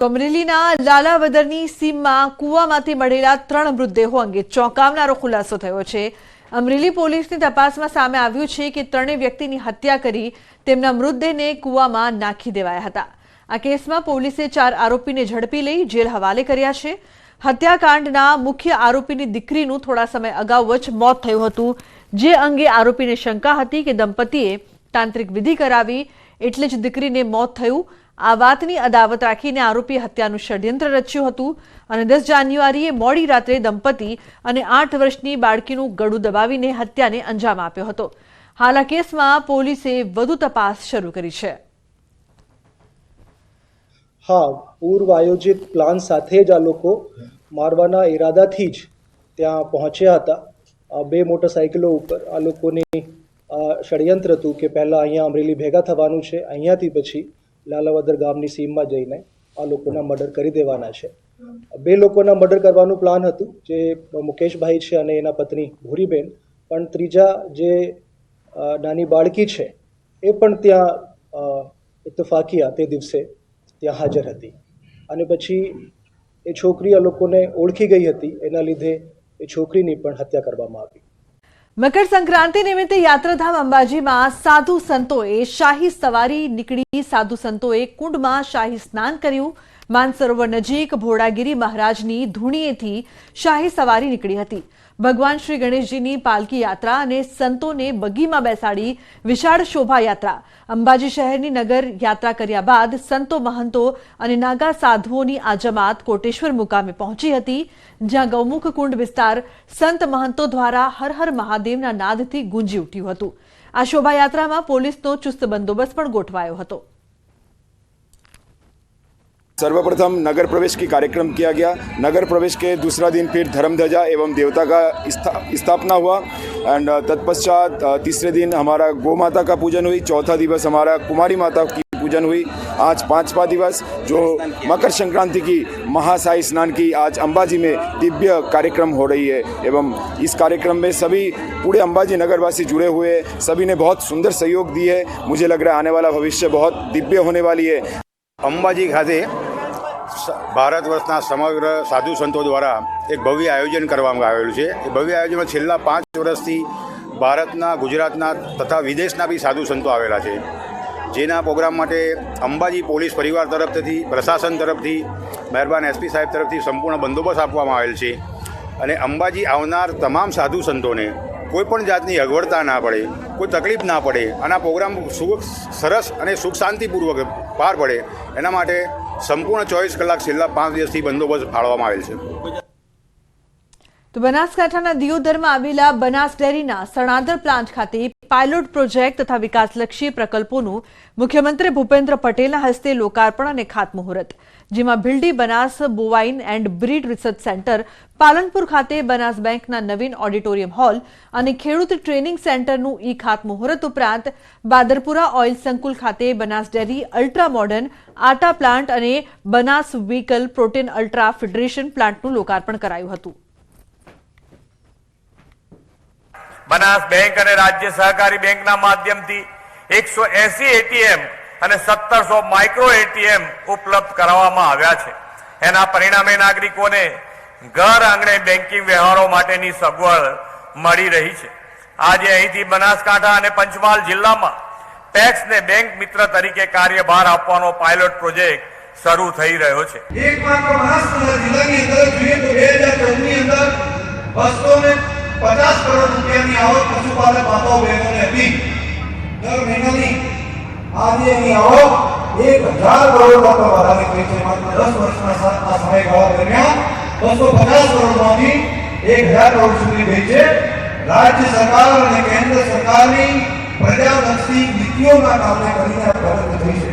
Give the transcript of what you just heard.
અમરેલીના લાલાવદરની સીમમાં કૂવામાંથી મળેલા 3 મૃતદેહો અંગે ચોંકાવનારો ખુલાસો થયો છે। અમરેલી પોલીસની તપાસમાં સામે આવ્યું છે કે 3 વ્યક્તિની હત્યા કરી તેમના મૃતદેહને કૂવામાં નાખી દેવાયા હતા। આ કેસમાં પોલીસે 4 આરોપીને ઝડપી લઈ જેલ હવાલે કર્યા છે। હત્યાકાંડના મુખ્ય આરોપીની દીકરીનું થોડા સમય અગાઉ જ મોત થયું હતું, જે અંગે આરોપીને શંકા હતી કે દંપતીએ તાંત્રિક વિધિ કરાવી એટલે જ દીકરીને મોત થયું। આ વાતની અદાવત રાખીને આરોપીએ હત્યાનું ષડયંત્ર રચ્યું હતું અને 10 જાન્યુઆરીએ મોડી રાત્રે દંપતી અને 8 વર્ષની બાળકીનું ગળું દબાવીને હત્યાને અંજામ આપ્યો હતો। હાલ આ કેસમાં પોલીસે વધુ તપાસ શરૂ કરી છે। हाँ, पूर्व आयोजित प्लान साथे ज आ लोको मारवाना इरादाथी ज त्यां पहोंच्या हता। 2 मोटरसाइकिलो उपर आ लोकोनी षड्यंत्र हतुं के पहला अहींया अमरेली भेगा थवानुं छे, अहींयाथी पछी लालावદર ગામની સીમમાં જઈને આ લોકોના મર્ડર કરી દેવાના છે। 2 લોકોના મર્ડર કરવાનું પ્લાન હતું, જે મુકેશભાઈ છે અને એના પત્ની ભૂરીબેન, પણ ત્રીજા જે નાની બાળકી છે એ પણ ત્યાં ઇત્તફાકિયા તે દિવસે ત્યાં હાજર હતી અને પછી એ છોકરી આ લોકોને ઓળખી ગઈ હતી, એના લીધે એ છોકરીની પણ હત્યા કરવામાં આવી। મકર સંક્રાંતિ નિમિત્તે યાત્રાધામ અંબાજીમાં સાધુ સંતોએ શાહી સવારી નીકળી। સાધુ સંતોએ કુંડમાં શાહી સ્નાન કર્યું। માનસરોવર નજીક ભોળાગીરી મહારાજની ધૂણીએથી શાહી સવારી નીકળી હતી। ભગવાન શ્રી ગણેશજીની પાલકી યાત્રા અને સંતોને બગીમાં બેસાડી વિશાળ શોભાયાત્રા અંબાજી શહેરની નગર યાત્રા કર્યા બાદ સંતો મહંતો અને નાગા સાધુઓની આ જમાત કોટેશ્વર મુકામે પહોંચી હતી, જ્યાં ગૌમુખ કુંડ વિસ્તાર સંત મહંતો દ્વારા હર હર મહાદેવના નાદથી ગુંજી ઉઠ્યું હતું। આ શોભાયાત્રામાં પોલીસનો ચુસ્ત બંદોબસ્ત પણ ગોઠવાયો હતો। सर्वप्रथम नगर प्रवेश की कार्यक्रम किया गया। नगर प्रवेश के दूसरा दिन फिर धर्म ध्वजा एवं देवता का स्थापना हुआ एंड तत्पश्चात तीसरे दिन हमारा गौ माता का पूजन हुई। चौथा दिवस हमारा कुमारी माता की पूजन हुई। आज 5वां दिवस जो मकर संक्रांति की महाशाही स्नान की आज अंबाजी में दिव्य कार्यक्रम हो रही है एवं इस कार्यक्रम में सभी पूरे अंबाजी नगरवासी जुड़े हुए हैं। सभी ने बहुत सुंदर सहयोग दी है। मुझे लग रहा है आने वाला भविष्य बहुत दिव्य होने वाली है। अंबाजी खाते भारत वर्षना समग्र साधु संतो द्वारा एक भव्य आयोजन करवामां आवेलुं छे। ए भव्य आयोजन में छेल्ला 5 वर्षथी भारतना, गुजरातना तथा विदेशना भी साधु संतो आवेला छे, जेना प्रोग्राम माटे अंबाजी पोलीस परिवार तरफथी, प्रशासन तरफथी, महेरबान एसपी साहेब तरफथी संपूर्ण बंदोबस्त आपवामां आवेल छे અને અંબાજી આવનાર તમામ સાધુ સંતોને કોઈપણ જાતની અગવડતા ના પડે, કોઈ તકલીફ ના પડે અને આ પ્રોગ્રામ સરસ અને સુખ શાંતિપૂર્વક પાર પડે એના માટે સંપૂર્ણ 24 કલાક છેલ્લા 5 દિવસથી બંદોબસ્ત ફાળવવામાં આવેલ છે। તો બનાસકાંઠાના દિયોદરમાં આવેલા બનાસ ડેરીના સણાદર પ્લાન્ટ ખાતે પાયલોટ પ્રોજેક્ટ તથા વિકાસલક્ષી પ્રકલ્પોનું મુખ્યમંત્રી ભૂપેન્દ્ર પટેલના હસ્તે લોકાર્પણ અને ખાતમુહૂર્ત, જેમાં Bhildi Banas bovine and breed research centre, Palanpur ખાતે બનાસ બેંકના નવીન ઓડિટોરિયમ હોલ અને ખેડૂત ટ્રેનિંગ સેન્ટરનું ખાતમુહૂર્ત ઉપરાંત બાદરપુરા ઓઇલ સંકુલ ખાતે બનાસ ડેરી અલ્ટ્રા મોડર્ન આટા પ્લાન્ટ અને બનાસ વ્હીકલ પ્રોટીન અલ્ટ્રા ફિડરેશન પ્લાન્ટનું લોકાર્પણ કરાયું હતું। બનાસ બેંક અને રાજ્ય સહકારી બેંકના માધ્યમથી 180 એટીએમ અને 1700 માઇક્રો એટીએમ ઉપલબ્ધ કરાવવામાં આવ્યા છે। એના પરિણામે નાગરિકોને ઘર આંગણે બેન્કિંગ વ્યવહારો માટેની સગવડ મળી રહી છે। આજે અહીંથી બનાસકાંઠા અને પંચમહાલ જિલ્લામાં ટેક્સને બેંક મિત્ર તરીકે કાર્યભાર આપવાનો પાયલોટ પ્રોજેક્ટ શરૂ થઈ રહ્યો છે। એકમાત્ર બનાસકાંઠા જિલ્લાની અંદર જોઈએ તો 2014 ની અંદર 250 કરોડ રૂપિયાની આવક પશુપાલક માતાઓ બહેનોને હતી। દર મહિનાની આજે એની આવક 1000 કરોડ કરતા વધારે થઈ છે। માત્ર 10 વર્ષના આ સમયગાળા દરમિયાન 250 કરોડમાંથી 1000 કરોડ સુધી ગઈ છે। રાજ્ય સરકાર અને કેન્દ્ર સરકારની પ્રજાલક્ષી નીતિઓના કારણે કરીને પ્રગતિ થઈ છે।